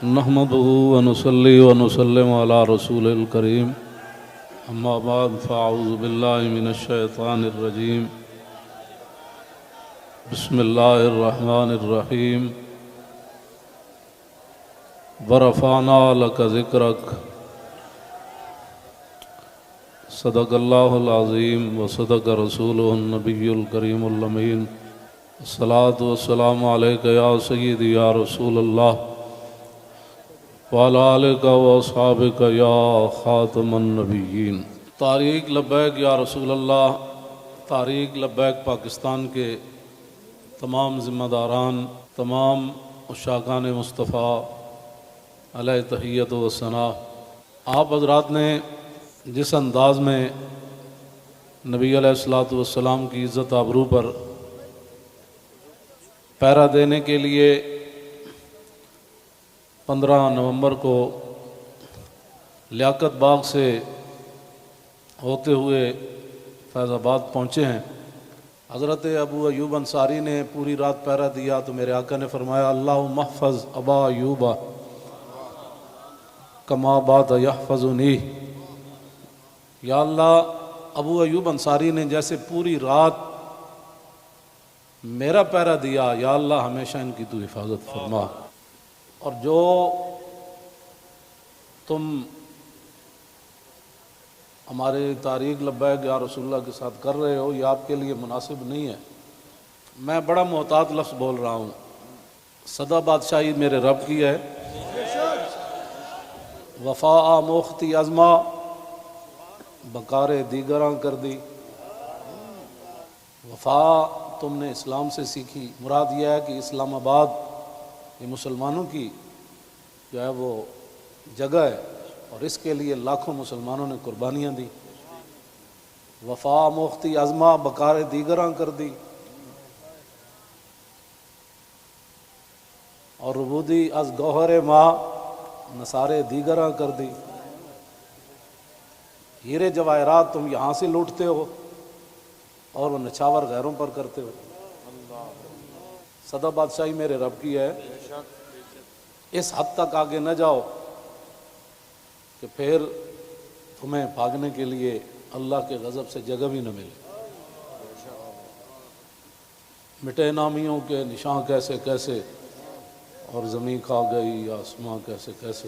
نحمده ونصلي ونسلم على رسول الكريم اما بعد فاعوذ بالله من الشيطان الرجيم بسم الله الرحمن الرحيم ورفعنا لك ذكرك صدق الله العظيم وصدق رسوله النبي الكريم الأمين الصلاة والسلام عليك يا سيدي يا رسول الله وعلى آلك وأصحابك يا خاتم النبيين۔ تحریک لبیک یا رسول اللہ، تحریک لبیک پاکستان کے تمام ذمہ داران، تمام عشاقان مصطفیٰ علیہ تحیت و ثنا، آپ حضرات نے جس انداز میں نبی علیہ الصلوۃ والسلام کی عزت آبرو پر پہرا دینے کے لیے 15 نومبر کو لیاقت باغ سے ہوتے ہوئے فیض آباد پہنچے ہیں، حضرت ابو ایوب انصاری نے پوری رات پہرا دیا تو میرے آقا نے فرمایا اللہم احفظ ابا ایوب کما بات یحفظنی، یا اللہ ابو ایوب انصاری نے جیسے پوری رات میرا پہرا دیا، یا اللہ ہمیشہ ان کی تو حفاظت فرما۔ اور جو تم ہمارے تحریک لبیک یا رسول اللہ کے ساتھ کر رہے ہو یہ آپ کے لیے مناسب نہیں ہے۔ میں بڑا محتاط لفظ بول رہا ہوں، سدا بادشاہی میرے رب کی ہے، وفا موختی ازما بکار دیگراں کر دی۔ وفا تم نے اسلام سے سیکھی، مراد یہ ہے کہ اسلام آباد یہ مسلمانوں کی جو ہے وہ جگہ ہے اور اس کے لیے لاکھوں مسلمانوں نے قربانیاں دی۔ وفا موختی ازما بکار دیگراں کر دی، اور ربودی از گوہر ماں نثارے دیگراں کر دی۔ ہیرے جواہرات تم یہاں سے لوٹتے ہو اور وہ نچھاور غیروں پر کرتے ہو۔ سدا بادشاہی میرے رب کی ہے، اس حد تک آگے نہ جاؤ کہ پھر تمہیں بھاگنے کے لیے اللہ کے غضب سے جگہ بھی نہ ملے۔ مٹے نامیوں کے نشان کیسے کیسے، اور زمین کھا گئی آسماں کیسے کیسے۔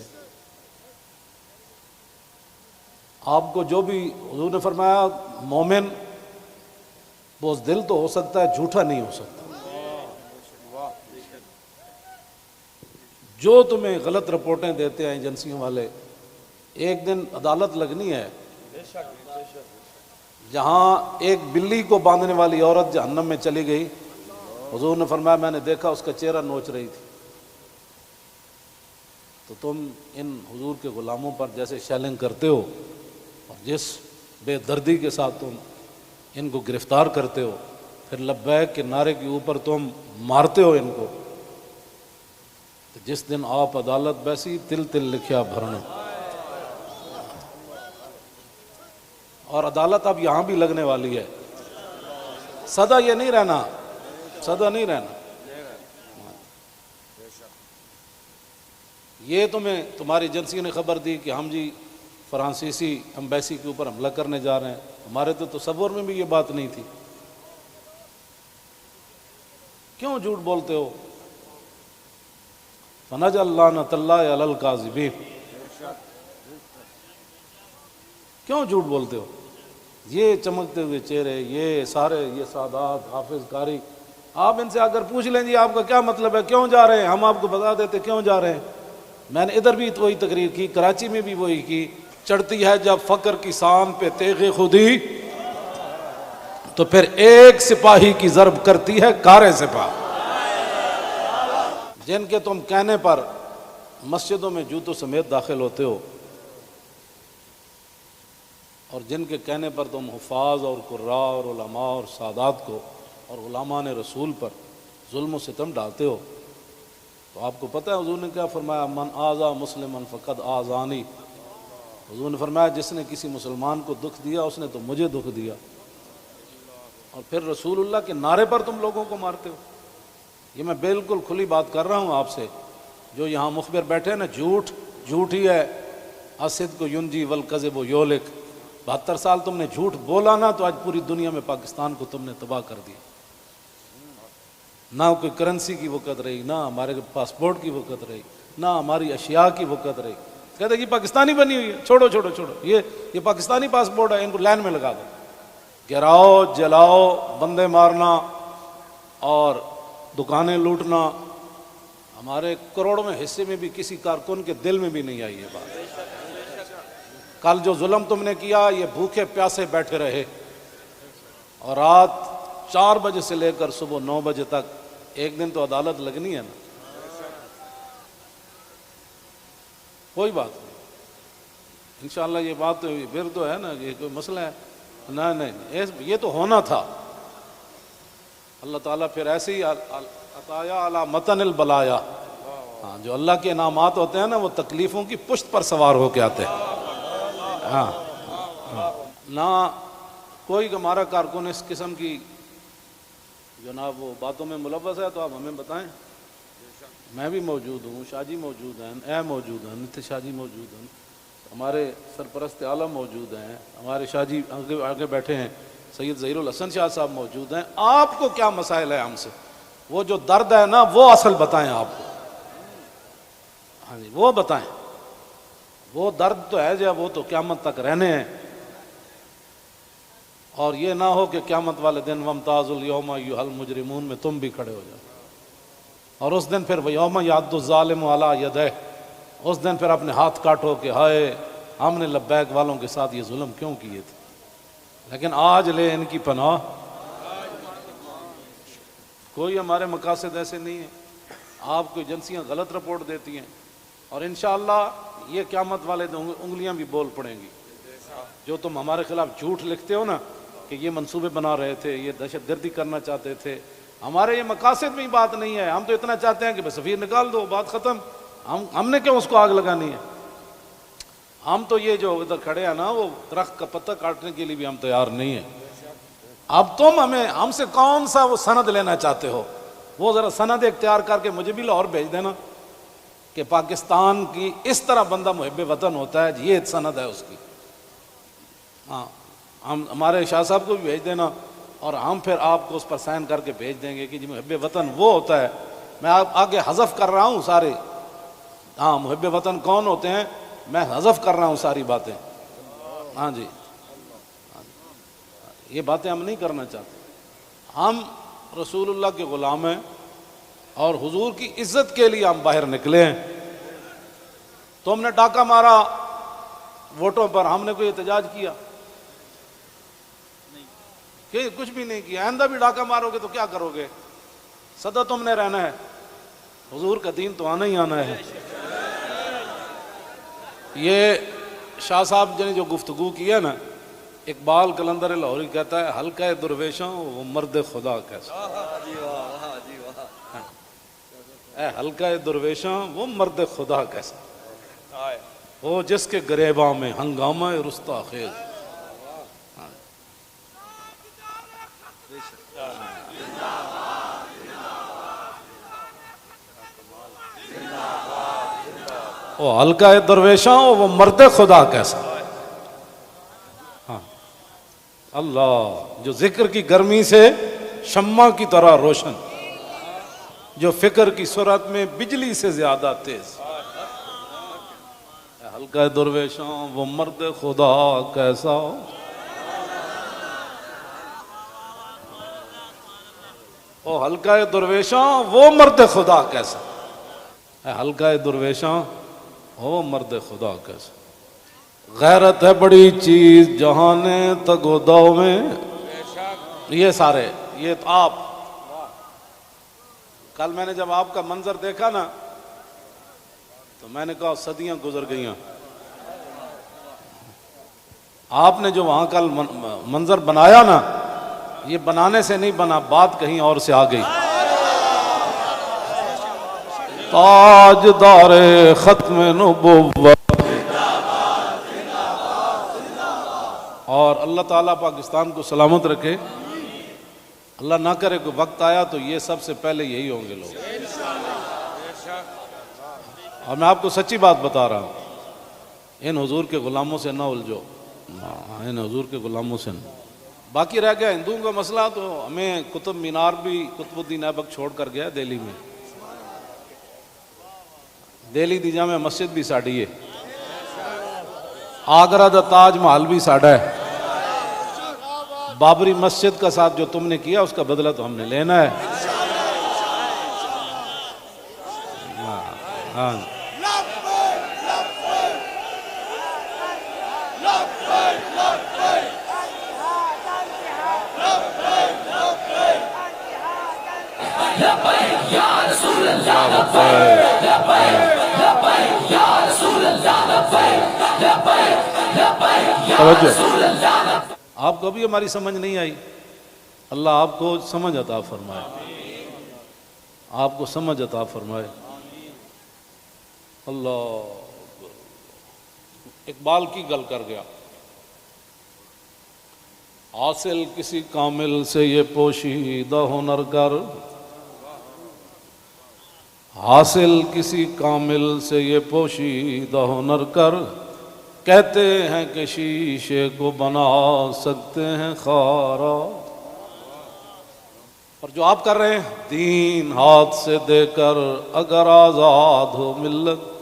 آپ کو جو بھی حضور نے فرمایا مومن بزدل تو ہو سکتا ہے، جھوٹا نہیں ہو سکتا۔ جو تمہیں غلط رپورٹیں دیتے ہیں ایجنسیوں والے، ایک دن عدالت لگنی ہے جہاں ایک بلی کو باندھنے والی عورت جہنم میں چلی گئی، حضور نے فرمایا میں نے دیکھا اس کا چہرہ نوچ رہی تھی۔ تو تم ان حضور کے غلاموں پر جیسے شیلنگ کرتے ہو اور جس بے دردی کے ساتھ تم ان کو گرفتار کرتے ہو، پھر لبیک کے نعرے کے اوپر تم مارتے ہو ان کو، تو جس دن آپ عدالت بیسی تل تل لکھیا بھرنا۔ اور عدالت اب یہاں بھی لگنے والی ہے، سدا یہ نہیں رہنا، سدا نہیں رہنا۔ یہ تمہیں تمہاری ایجنسی نے خبر دی کہ ہم جی فرانسیسی ایمبیسی کے اوپر حملہ کرنے جا رہے ہیں، ہمارے تو تصور میں بھی یہ بات نہیں تھی۔ کیوں جھوٹ بولتے ہو؟ فنجعل لعنۃ اللہ علی الکاذبین، کیوں جھوٹ بولتے ہو؟ یہ چمکتے ہوئے چہرے، یہ سارے، یہ سادات، حافظ قاری، آپ ان سے اگر پوچھ لیں جی آپ کا کیا مطلب ہے، کیوں جا رہے ہیں، ہم آپ کو بتا دیتے کیوں جا رہے ہیں۔ میں نے ادھر بھی وہی تقریر کی، کراچی میں بھی وہی کی۔ چڑھتی ہے جب فقر کی سان پہ تیغ خودی، تو پھر ایک سپاہی کی ضرب کرتی ہے کار سپاہ۔ جن کے تم کہنے پر مسجدوں میں جوتوں سمیت داخل ہوتے ہو، اور جن کے کہنے پر تم حفاظ اور قراء اور علماء اور سادات کو اور غلامان رسول پر ظلم و ستم ڈالتے ہو، تو آپ کو پتہ ہے حضور نے کیا فرمایا، من آذا مسلما فقد آذانی۔ حضور نے فرمایا جس نے کسی مسلمان کو دکھ دیا اس نے تو مجھے دکھ دیا، اور پھر رسول اللہ کے نعرے پر تم لوگوں کو مارتے ہو۔ یہ میں بالکل کھلی بات کر رہا ہوں آپ سے، جو یہاں مخبر بیٹھے ہیں نا، جھوٹ ہی ہے. الصدق ینجی والکذب یہلک. 72 سال تم نے جھوٹ بولا نا، تو آج پوری دنیا میں پاکستان کو تم نے تباہ کر دیا. نہ کوئی کرنسی کی وقت رہی، نہ ہمارے پاسپورٹ کی وقت رہی، نہ ہماری اشیاء کی وقت رہی. کہتے یہ پاکستانی بنی ہوئی ہے، چھوڑو چھوڑو چھوڑو، یہ پاکستانی پاسپورٹ ہے، ان کو لائن میں لگا دو. گراؤ، جلاؤ، بندے مارنا اور دکانیں لوٹنا، ہمارے کروڑوں میں حصے میں بھی کسی کارکن کے دل میں بھی نہیں آئی یہ بات. کل جو ظلم تم نے کیا، یہ بھوکے پیاسے بیٹھے رہے اور رات 4 بجے سے لے کر صبح 9 بجے تک. ایک دن تو عدالت لگنی ہے نا. کوئی بات نہیں، انشاءاللہ یہ بات پھر تو ہے نا، یہ کوئی مسئلہ ہے؟ نہیں، یہ تو ہونا تھا. اللہ تعالیٰ پھر ایسے ہی عطایا علی متن البلایا. ہاں، جو اللہ کے انعامات ہوتے ہیں نا، وہ تکلیفوں کی پشت پر سوار ہو کے آتے ہیں. ہاں، نہ کوئی ہمارا کارکن اس قسم کی جناب وہ باتوں میں ملوث ہے تو آپ ہمیں بتائیں. میں بھی موجود ہوں، شاہ جی موجود ہیں، اے موجود ہیں، نتیش شاہ جی موجود ہیں، ہمارے سرپرست عالم موجود ہیں، ہمارے شاہ جی آگے بیٹھے ہیں، سید ظہیر الحسن شاہ صاحب موجود ہیں. آپ کو کیا مسائل ہے ہم سے؟ وہ جو درد ہے نا، وہ اصل بتائیں آپ کو. ہاں جی، وہ بتائیں. وہ درد تو ہے جو وہ تو قیامت تک رہنے ہیں. اور یہ نہ ہو کہ قیامت والے دن وامتاز الیوم ایھا المجرمون میں تم بھی کھڑے ہو جاؤ. اور اس دن پھر یوم یعض الظالم علی یدیہ، اس دن پھر اپنے ہاتھ کاٹو کہ ہائے ہم نے لبیک والوں کے ساتھ یہ ظلم کیوں کیے تھے. لیکن آج لے ان کی پناہ. کوئی ہمارے مقاصد ایسے نہیں ہیں. آپ کو ایجنسیاں غلط رپورٹ دیتی ہیں اور انشاءاللہ یہ قیامت والے دن انگلیاں بھی بول پڑیں گی. جو تم ہمارے خلاف جھوٹ لکھتے ہو نا کہ یہ منصوبے بنا رہے تھے، یہ دہشت گردی کرنا چاہتے تھے، ہمارے یہ مقاصد میں بات نہیں ہے. ہم تو اتنا چاہتے ہیں کہ بس سفیر نکال دو، بات ختم. ہم نے کیوں اس کو آگ لگانی ہے؟ ہم تو یہ جو ادھر کھڑے ہیں نا، وہ درخت کا پتہ کاٹنے کے لیے بھی ہم تیار نہیں ہیں. اب تم ہم سے کون سا وہ سند لینا چاہتے ہو؟ وہ ذرا سند اختیار کر کے مجھے بھی لاہور بھیج دینا کہ پاکستان کی اس طرح بندہ محب وطن ہوتا ہے، یہ سند ہے اس کی. ہاں، ہمارے شاہ صاحب کو بھی بھیج دینا اور ہم پھر آپ کو اس پر سائن کر کے بھیج دیں گے کہ جی محب وطن وہ ہوتا ہے. میں آگے حذف کر رہا ہوں سارے. ہاں، محب وطن کون ہوتے ہیں میں حذف کر رہا ہوں ساری باتیں. ہاں جی، یہ باتیں ہم نہیں کرنا چاہتے. ہم رسول اللہ کے غلام ہیں اور حضور کی عزت کے لیے ہم باہر نکلے ہیں. تم نے ڈاکہ مارا ووٹوں پر، ہم نے کوئی احتجاج کیا؟ کہ کچھ بھی نہیں کیا. آئندہ بھی ڈاکہ مارو گے تو کیا کرو گے؟ سدا تم نے رہنا ہے. حضور کا دین تو آنا ہی آنا ہے. یہ شاہ صاحب نے جو گفتگو کی ہے نا، اقبال قلندر لاہوری کہتا ہے حلقہ درویشوں وہ مرد خدا کیسا. اے حلقہ درویشوں وہ مرد خدا کیسا، وہ جس کے گریباں میں ہنگامہ رستا خیز. وہ حلقہ درویشوں وہ مرد خدا کیسا. ہاں، اللہ جو ذکر کی گرمی سے شمع کی طرح روشن، جو فکر کی سرعت میں بجلی سے زیادہ تیز. حلقہ درویشوں وہ مرد خدا کیسا. او حلقہ درویشوں وہ مرد خدا کیسا. حلقہ درویشوں وہ مرد خدا کیسا. غیرت ہے بڑی چیز جہانے تگ و دو میں. یہ سارے یہ تو آپ کل میں نے جب آپ کا منظر دیکھا نا تو میں نے کہا صدیاں گزر گئیں. آپ نے جو وہاں کل منظر بنایا نا، یہ بنانے سے نہیں بنا، بات کہیں اور سے آ گئی. تاجدار ختم نبوت. اور اللہ تعالیٰ پاکستان کو سلامت رکھے. اللہ نہ کرے کوئی وقت آیا تو یہ سب سے پہلے یہی ہوں گے لوگ. اور میں آپ کو سچی بات بتا رہا ہوں، ان حضور کے غلاموں سے نہ الجھو، ان حضور کے غلاموں سے نہ۔ باقی رہ گیا ہندوؤں کا مسئلہ، تو ہمیں قطب مینار بھی قطب الدین ایبک چھوڑ کر گیا دہلی میں، دہلی دی جامع مسجد بھی ساڑی ہے، آگرہ دا تاج محل بھی ساڑا ہے، بابری مسجد کا ساتھ جو تم نے کیا اس کا بدلہ تو ہم نے لینا ہے۔ ہاں آپ کو بھی ہماری سمجھ نہیں آئی، اللہ آپ کو سمجھ عطا فرمائے، آپ کو سمجھ عطا فرمائے۔ اللہ اقبال کی گل کر گیا، حاصل کسی کامل سے یہ پوشیدہ ہنر کر، حاصل کسی کامل سے یہ پوشیدہ ہنر کر، کہتے ہیں کہ شیشے کو بنا سکتے ہیں خارا۔ اور جو آپ کر رہے ہیں، دین ہاتھ سے دے کر اگر آزاد ہو ملت،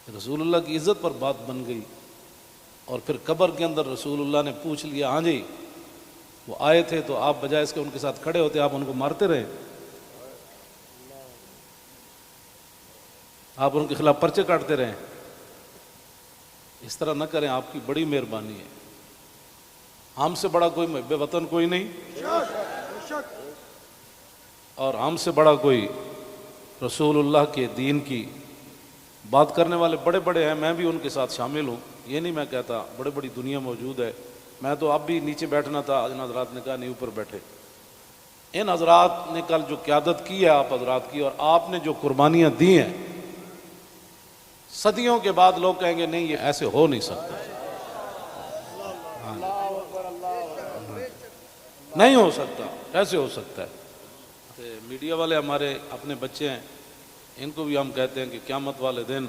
رسول اللہ کی عزت پر بات بن گئی، اور پھر قبر کے اندر رسول اللہ نے پوچھ لیا، ہاں جی وہ آئے تھے تو آپ بجائے اس کے ان کے ساتھ کھڑے ہوتے آپ ان کو مارتے رہے، آپ ان کے خلاف پرچے کاٹتے رہے، اس طرح نہ کریں، آپ کی بڑی مہربانی ہے، ہم سے بڑا کوئی محب وطن کوئی نہیں، اور ہم سے بڑا کوئی رسول اللہ کے دین کی بات کرنے والے بڑے بڑے ہیں، میں بھی ان کے ساتھ شامل ہوں، یہ نہیں میں کہتا، بڑے بڑی دنیا موجود ہے، میں تو اب بھی نیچے بیٹھنا تھا، ان حضرات نے کہا نہیں اوپر بیٹھے۔ ان حضرات نے کل جو قیادت کی ہے آپ حضرات کی، اور آپ نے جو قربانیاں دی ہیں، صدیوں کے بعد لوگ کہیں گے نہیں یہ ایسے ہو نہیں سکتا، نہیں ہو سکتا، ایسے ہو سکتا ہے۔ میڈیا والے ہمارے اپنے بچے ہیں، ان کو بھی ہم کہتے ہیں کہ قیامت والے دن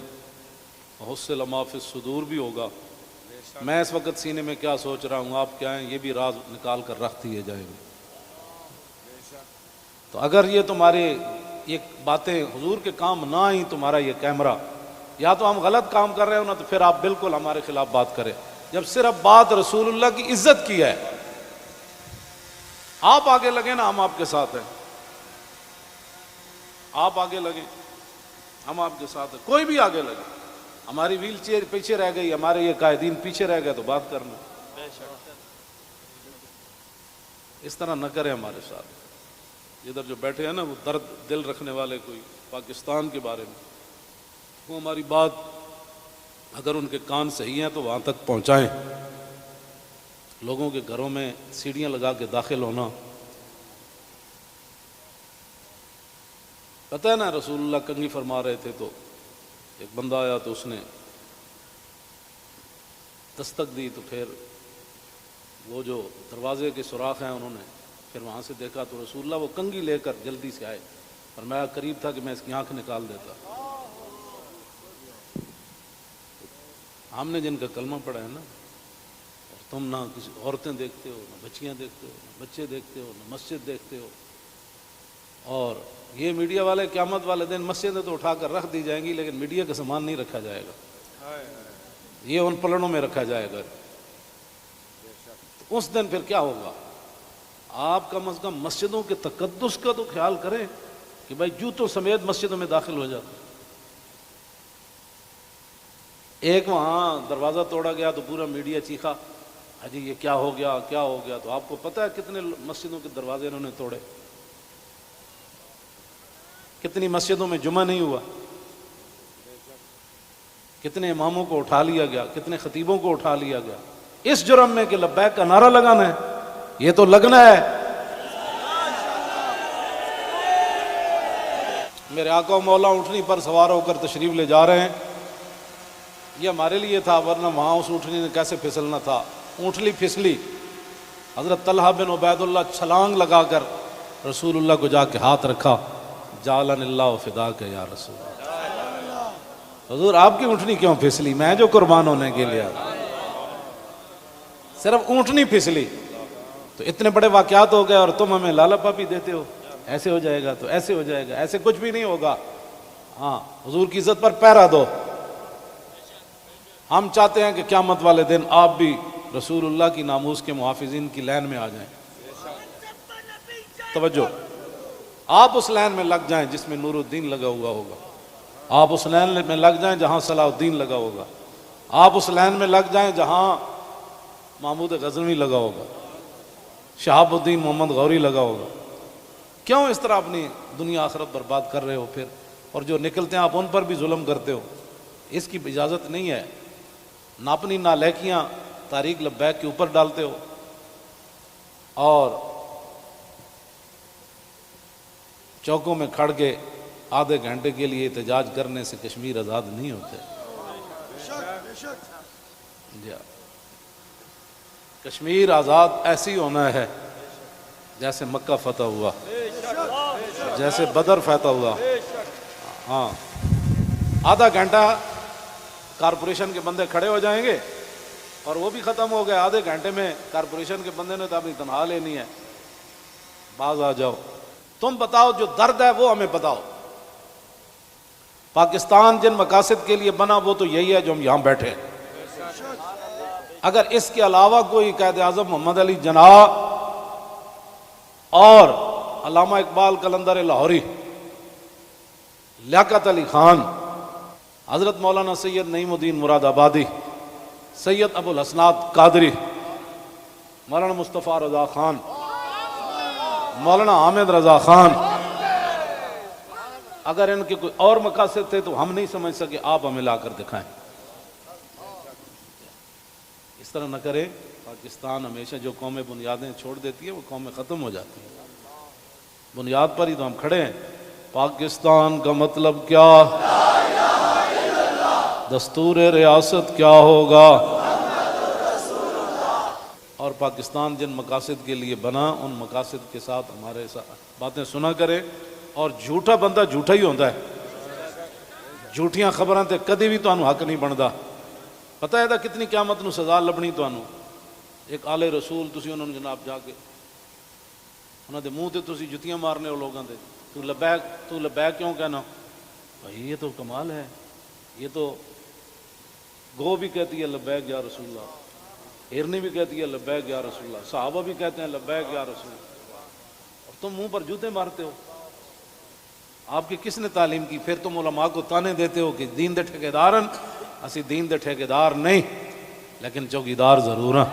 حصل ما فی الصدور بھی ہوگا۔ میں اس وقت سینے میں کیا سوچ رہا ہوں، آپ کیا ہیں، یہ بھی راز نکال کر رکھ دیے جائیں گے۔ تو اگر یہ تمہارے یہ باتیں حضور کے کام نہ آئیں، تمہارا یہ کیمرہ، یا تو ہم غلط کام کر رہے ہو نا، تو پھر آپ بالکل ہمارے خلاف بات کریں۔ جب صرف بات رسول اللہ کی عزت کی ہے، آپ آگے لگیں نا، ہم آپ کے ساتھ ہیں، آپ آگے لگیں، ہم آپ کے ساتھ ہیں، کوئی بھی آگے لگے، ہماری ویل چیئر پیچھے رہ گئی، ہمارے یہ قائدین پیچھے رہ گئے تو بات کرنا، اس طرح نہ کریں ہمارے ساتھ۔ ادھر جو بیٹھے ہیں نا، وہ درد دل رکھنے والے کوئی پاکستان کے بارے میں، وہ ہماری بات اگر ان کے کان صحیح ہیں تو وہاں تک پہنچائیں۔ لوگوں کے گھروں میں سیڑھیاں لگا کے داخل ہونا، پتہ ہے نا رسول اللہ کنگھی فرما رہے تھے تو ایک بندہ آیا تو اس نے دستک دی، تو پھر وہ جو دروازے کے سوراخ ہیں انہوں نے پھر وہاں سے دیکھا تو رسول اللہ وہ کنگھی لے کر جلدی سے آئے، اور میں قریب تھا کہ میں اس کی آنکھ نکال دیتا۔ ہم نے جن کا کلمہ پڑھا ہے نا، اور تم نہ کسی عورتیں دیکھتے ہو، نہ بچیاں دیکھتے ہو، نہ بچے دیکھتے ہو، نہ مسجد دیکھتے ہو، اور یہ میڈیا والے قیامت والے دن مسجدیں تو اٹھا کر رکھ دی جائیں گی، لیکن میڈیا کا سامان نہیں رکھا جائے گا، یہ ان پلڑوں میں رکھا جائے گا۔ تو اس دن پھر کیا ہوگا؟ آپ کم از کم مسجدوں کے تقدس کا تو خیال کریں کہ بھائی جوتوں سمیت مسجدوں میں داخل ہو جاتے۔ ایک وہاں دروازہ توڑا گیا تو پورا میڈیا چیخا، حجی یہ کیا ہو گیا، کیا ہو گیا؟ تو آپ کو پتہ ہے کتنے مسجدوں کے دروازے انہوں نے توڑے، کتنی مسجدوں میں جمعہ نہیں ہوا، کتنے اماموں کو اٹھا لیا گیا، کتنے خطیبوں کو اٹھا لیا گیا، اس جرم میں کہ لبیک کا نعرہ لگانا ہے، یہ تو لگنا ہے۔ میرے آقا و مولا اونٹنی پر سوار ہو کر تشریف لے جا رہے ہیں، یہ ہمارے لیے تھا، ورنہ وہاں اس اونٹنی نے کیسے پھسلنا تھا، اونٹلی پھسلی، حضرت طلحہ بن عبید اللہ چھلانگ لگا کر رسول اللہ کو جا کے ہاتھ رکھا، جعلن اللہ فداک یا رسول اللہ۔ حضور آپ کی اونٹنی کیوں پھسلی؟ میں جو قربان ہونے کے لیے صرف اونٹنی پھسلی تو اتنے بڑے واقعات ہو گئے اور تم ہمیں لالا پاپی دیتے ہو، ایسے ہو جائے گا تو ایسے ہو جائے گا، ایسے کچھ بھی نہیں ہوگا۔ ہاں حضور کی عزت پر پہرا دو۔ ہم چاہتے ہیں کہ قیامت والے دن آپ بھی رسول اللہ کی ناموس کے محافظین کی لائن میں آ جائیں۔ توجہ، آپ اس لائن میں لگ جائیں جس میں نور الدین لگا ہوا ہوگا، آپ اس لائن میں لگ جائیں جہاں صلاح الدین لگا ہوگا، آپ اس لائن میں لگ جائیں جہاں محمود غزنوی لگا ہوگا، شہاب الدین محمد غوری لگا ہوگا۔ کیوں اس طرح اپنی دنیا آخرت برباد کر رہے ہو پھر؟ اور جو نکلتے ہیں آپ ان پر بھی ظلم کرتے ہو، اس کی اجازت نہیں ہے۔ نہ اپنی نالائکیاں تاریخ لبیک کے اوپر ڈالتے ہو، اور چوکوں میں کھڑ کے آدھے گھنٹے کے لیے احتجاج کرنے سے کشمیر آزاد نہیں ہوتے۔ کشمیر آزاد ایسی ہونا ہے جیسے مکہ فتح ہوا، جیسے بدر فتح ہوا۔ ہاں آدھا گھنٹہ کارپوریشن کے بندے کھڑے ہو جائیں گے اور وہ بھی ختم ہو گئے، آدھے گھنٹے میں کارپوریشن کے بندے نے تو اپنی تنخواہ لینی ہے، باز آ جاؤ۔ تم بتاؤ جو درد ہے وہ ہمیں بتاؤ۔ پاکستان جن مقاصد کے لیے بنا وہ تو یہی ہے جو ہم یہاں بیٹھے ہیں۔ اگر اس کے علاوہ کوئی قائد اعظم محمد علی جناح اور علامہ اقبال قلندر لاہوری، لیاقت علی خان، حضرت مولانا سید نعیم الدین مراد آبادی، سید ابو الحسنات قادری، مولانا مصطفیٰ رضا خان، مولانا حامد رضا خان، اگر ان کے کوئی اور مقاصد تھے تو ہم نہیں سمجھ سکے، آپ ہمیں لا کر دکھائیں۔ اس طرح نہ کریں۔ پاکستان ہمیشہ جو قومیں بنیادیں چھوڑ دیتی ہیں وہ قومیں ختم ہو جاتی ہیں۔ بنیاد پر ہی تو ہم کھڑے ہیں۔ پاکستان کا مطلب کیا؟ دستور ریاست کیا ہوگا؟ اور پاکستان جن مقاصد کے لیے بنا ان مقاصد کے ساتھ ہمارے ساتھ باتیں سنا کرے۔ اور جھوٹا بندہ جھوٹا ہی ہوتا ہے، جھوٹیاں خبراں تے کدی بھی تانوں حق نہیں بندا۔ پتہ ہے کتنی قیامت نو سزا لبنی تانوں۔ ایک آلے رسول تسی انہوں نے جناب جا کے انہاں دے منہ تے تسی جتیاں مارنے ہو لوگاں دے، تو لبیک کیوں کہنا؟ بھائی یہ تو کمال ہے، یہ تو گو بھی کہتی ہے لبیک یا رسول اللہ، ہرنی بھی کہتی ہے لبیک یا رسول اللہ، صحابہ بھی کہتے ہیں لبیک یا رسول اللہ، اور تم منہ پر جوتے مارتے ہو۔ آپ کی کس نے تعلیم کی؟ پھر تم علماء کو تانے دیتے ہو کہ دین دے ٹھیکیدارن، اسی دین دے ٹھیکیدار نہیں لیکن چوکیدار ضرور ہیں۔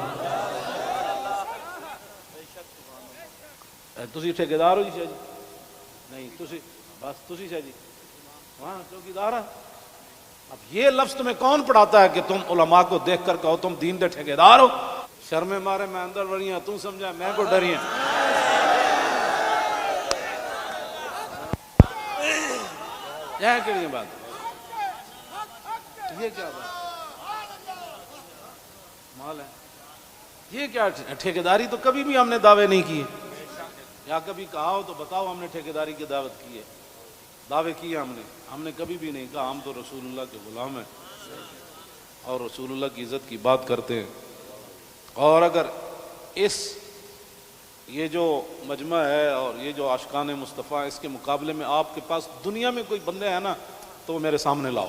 تسی ٹھیکیدار ہو جی شاہ جی؟ نہیں تسی بس تسی شاہ جی ہاں چوکیدار ہیں۔ اب یہ لفظ تمہیں کون پڑھاتا ہے کہ تم علماء کو دیکھ کر کہو تم دین دے ٹھیکیدار ہو؟ شرم مارے میں اندر بڑی ہیں، تم سمجھا میں کو ڈری ہیں۔ یہ کیڑی بات؟ یہ کیا بات مال ہے؟ یہ کیا ٹھیکیداری تو کبھی بھی ہم نے دعوے نہیں کیے، یا کبھی کہا ہو تو بتاؤ ہم نے ٹھیکیداری کی دعوت کی ہے، دعوے کیے ہم نے کبھی بھی نہیں کہا ہم تو رسول اللہ کے غلام ہیں اور رسول اللہ کی عزت کی بات کرتے ہیں۔ اور اگر یہ جو مجمع ہے اور یہ جو عاشقان مصطفیٰ اس کے مقابلے میں آپ کے پاس دنیا میں کوئی بندے ہیں نا تو وہ میرے سامنے لاؤ۔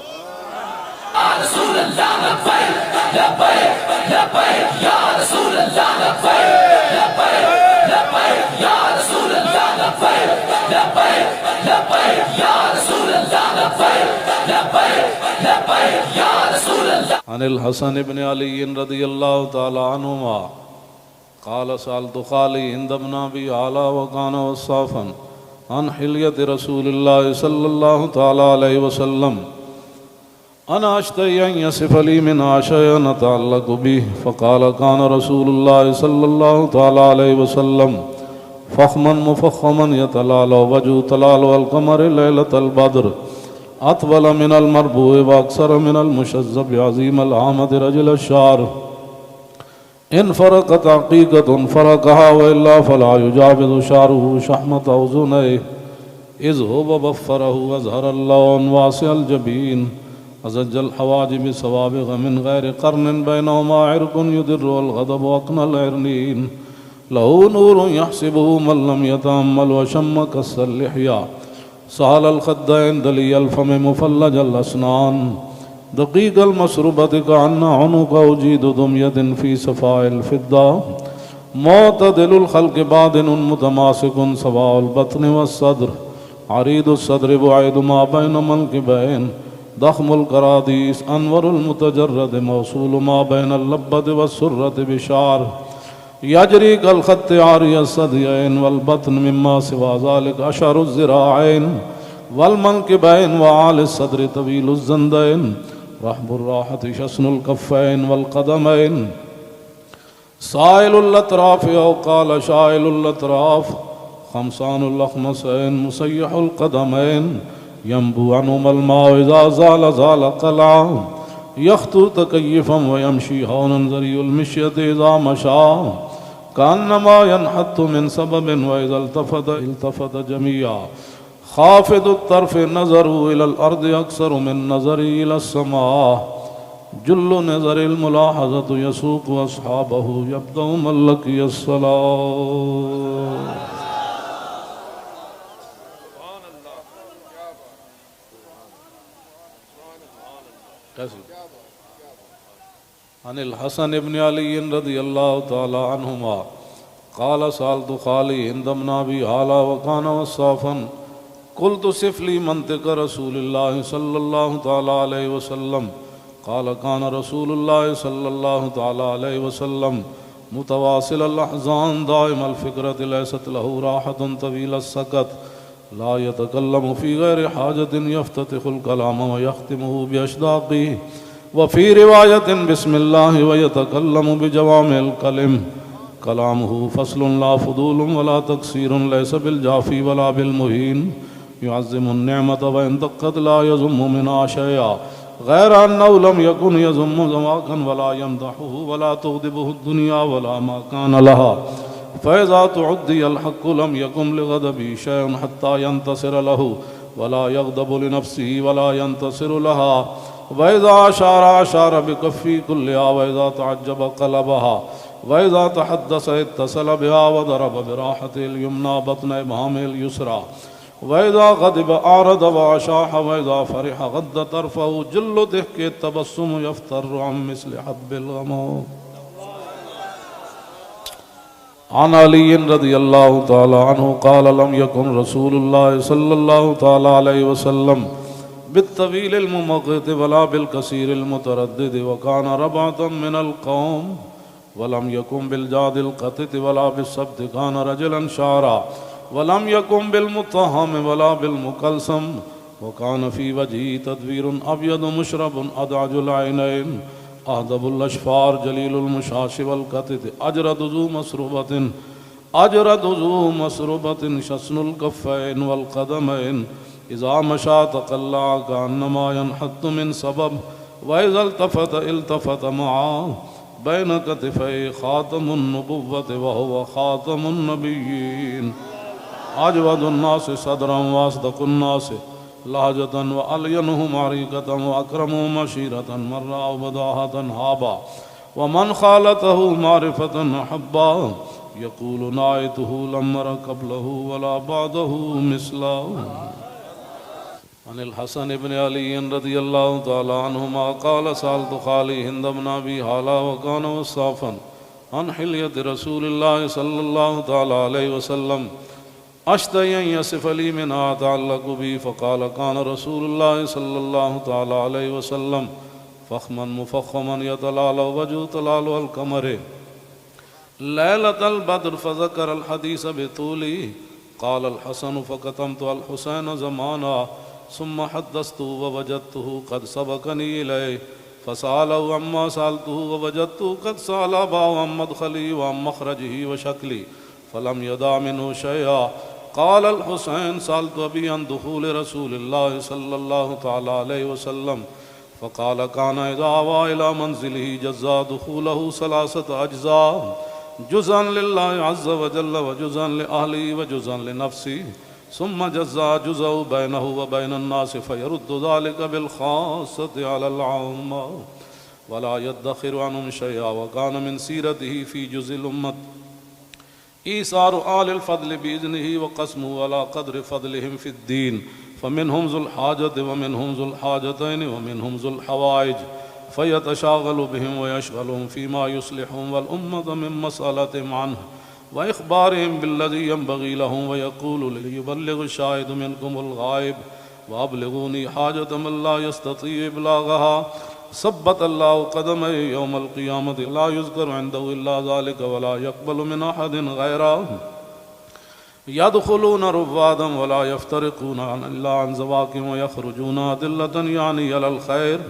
رسول اللہ لبیک لبیک لبیک یا رسول اللہ لبیک لبیک لبیک یا رسول اللہ لبیک لبیک لبیک یا رسول اللہ لبیک لبیک لبیک یا رسول اللہ۔ عن الحسن بن علی رضی اللہ تعالی عنہما قال سألت خالي عند ابن أبي علا وكان وصافا عن حلية رسول الله صلى الله تعالى عليه وسلم أنا أشتهي أن يصف لي منها شيئا أتعلق به فقال كان رسول الله صلى الله تعالى عليه وسلم فخما مفخما يتلالى وجه تلالى القمر ليلة البدر أطول من المربوع وأكثر من المشذب عظيم العامة رجل الشعر ان فرقت عقیقت فرقها وإلا فلا يجاوز شعره شحمة أذنيه إذ هو بفره وأظهر اللون واسع الجبين أزج الحواجب سوابغ من غير قرن بينهما عرق يدر والغضب أقنى العرنين له نور يحسبه من لم يتأمل وشم كس اللحية سهل الخدين دلي الفم مفلج الأسنان دقيق المشربة كأن عنق أجيد دمية في صفاء الفضة معتدل الخلق بادن متماسك سواء البطن والصدر عريض الصدر بعيد ما بين منكبين ضخم الكراديس أنور المتجرد موصول ما بين اللبة والسرة بشعر يجري كالخط عاري الثديين والبطن مما سوى ذلك أشعر الذراعين والمنكبين وعالي الصدر طويل الزندين رحب الراحة شسن الكفين والقدمين سائل الأطراف أو قال شائل الأطراف خمسان الأخمسين مسيح القدمين ينبو عنهما الماء إذا زال زال قلعا يخطو تكيفا ويمشي هونا ذري المشية إذا مشى كأنما ينحط من سبب وإذا التفت جميعا خافض الطرف نظره إلى الأرض أكثر من نظره إلى السماء جل نظر الملاحظة يسوق أصحابه يبدأ من لقي الصلاة. عن الحسن بن علي رضي الله تعالى عنهما قال سألت خالي هند بن أبي هالة وكان وصافا قلت صف لي منطق رسول الله صلى الله تعالى عليه وسلم قال كان رسول الله صلى الله تعالى عليه وسلم متواصل الأحزان دائم الفكرة ليست له راحة طويل السكت لا يتكلم في غير حاجة يفتتح الكلام ويختمه بأشداقه وفي رواية بسم الله ويتكلم بجوامع الكلم كلامه فصل لا فضول ولا تقصير ليس بالجافي ولا بالمهين يعظم النعمة وإن دقت لا يذم منها شيئا غير أنه لم يكن يذم ذواقا ولا يمدحه ولا تغضبه الدنيا ولا ما كان لها فإذا تعدي الحق لم يكن لغضبه شيء حتى ينتصر له ولا يغضب لنفسه ولا ينتصر لها وإذا أشار بكفي كلها وإذا تعجب قلبها وإذا تحدث اتصل بها وضرب براحته اليمنى بطن إبهامه اليسرى وإذا غضب أعرض وأشاح وإذا فرح غض طرفه جل ضحك التبسم يفتر عن مثل حب الغمام. عن علي رضي الله تعالى عنه قال لم يكن رسول الله صلى الله تعالى عليه وسلم بالطويل الممقت ولا بالكثير المتردد وكان ربعة من القوم ولم يكن بالجاد القتت ولا بالسبت كان رجلا شعرا ولم يكن بالمطهم ولا بالمكلسم وكان في وجهه تدوير أبيض مشرب أدعج العينين أهدب الأشفار جليل المشاش والكتت أجرد ذو مسربة شسن الكفين والقدمين إذا مشى تقلع كأنما ينحط من سبب وإذا التفت معه بين كتفي خاتم النبوة وهو خاتم النبيين أجود الناس صدرا وأصدق الناس لهجة وألينهم عريقة وأكرمهم عشيرة مرة وبداهة هابا ومن خالته معرفة أحبا يقول نايته لم أر قبله ولا بعده مثله. عن الحسن بن علي رضي الله تعالى عنهما قال سألت خالي هند بن أبي هالة وكان وصافا عن حلية رسول الله صلى الله تعالى عليه وسلم أشتهي أن يصف لي منها أتعلق بي فقال كان رسول الله صلى الله تعالى عليه وسلم فخما مفخما يتلالى وجه تلالى القمر ليلة البدر فذكر الحديث بطوله قال الحسن فكتمت الحسين زمانا ثم حدثته ووجدته قد سبقني إليه فسأله عما سألته ووجدته قد سأل أباه عن مدخلي وعن مخرجه وشكلي فلم يدع منه شيئا. قال الحسين سألت أبي عن دخول رسول الله صلى الله تعالى عليه وسلم فقال كان إذا آوى إلى منزله جزا دخوله 3 أجزاء جزءا لله عز وجل وجزءا لأهله وجزءا لنفسه ثم جزء بينه وبين الناس فيرد ذلك بالخاصة على العامة ولا يدخر عنهم شيئا وكان من سيرته في جزء الأمة إيثار آل الفضل بإذنه وقسمه على قدر فضلهم في الدين فمنهم ذو الحاجة ومنهم ذو الحاجتين ومنهم ذو الحوائج فيتشاغل بهم ويشغلهم فيما يصلحهم والأمة من مسألتهم عنه وإخبارهم بالذي ينبغي لهم ويقول ليبلغ الشاهد منكم الغائب وأبلغوني حاجة من لا يستطيع إبلاغها ثبت الله قدمه يوم القيامة لا يذكر عنده إلا ذلك ولا يقبل من أحد غيره يدخلون رفادا ولا يفترقون إلا عن زواكم ويخرجون أدلة يعني على الخير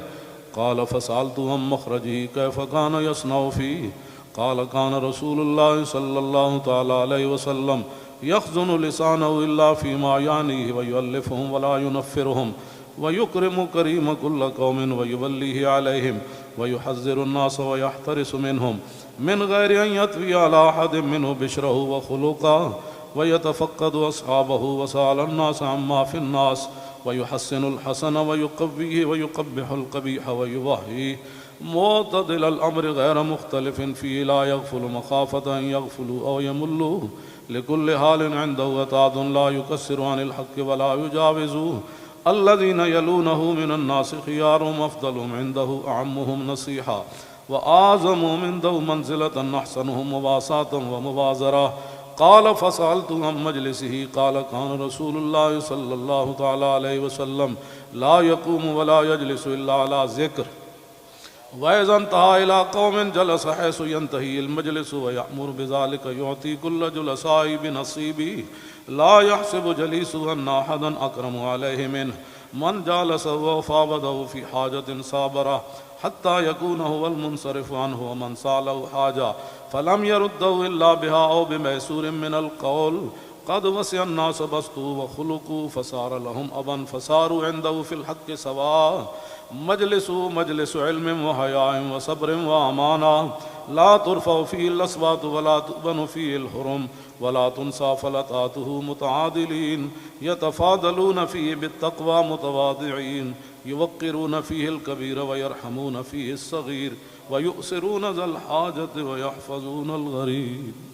قال فسألت عن مخرجه كيف كان يصنع فيه قال كان رسول الله صلى الله تعالى عليه وسلم يخزن لسانه إلا فيما يعنيه ويؤلفهم ولا ينفرهم ويكرم كريم كل قوم ويوليه عليهم ويحذر الناس ويحترس منهم من غير أن يطوي على أحد منه بشره وخلقه ويتفقد أصحابه وسأل الناس عما في الناس ويحسن الحسن ويقويه ويقبح القبيح ويوهيه معتدل الأمر غير مختلف فيه لا يغفل مخافة أن يغفلوا أو يملوا لكل حال عنده وتعد لا يكسر عن الحق ولا يجاوزوه الذين يلونه من الناس خيارهم أفضلهم عنده أعمهم نصيحة وأعظمهم عنده منزلة أحسنهم مواساة ومبازرة قال فسألت عن مجلسه قال كان رسول الله صلى الله تعالى عليه وسلم لا يقوم ولا يجلس إلا على ذكر وإذا انتهى إلى قوم جلس حيث ينتهي المجلس ويأمر بذلك يعطي كل جلساء بنصيبه لا يحسب جليسه أن أحدا أكرم عليه منه من جالسه وفاوضه في حاجة صابره حتى يكون هو المنصرف عنه ومن سأله حاجة فلم يرده إلا بها أو بميسور من القول قد وسع الناس بسطوا وخلقوا فصار لهم أبا فصاروا عنده في الحق سواء مجلس علم وحياء وصبر وأمانة لا ترفع فيه الأصوات ولا تؤبن فيه الحرم ولا تنسى فلتاته متعادلين يتفاضلون فيه بالتقوى متواضعين يوقرون فيه الكبير ويرحمون فيه الصغير ويؤسرون ذا الحاجة ويحفظون الغريب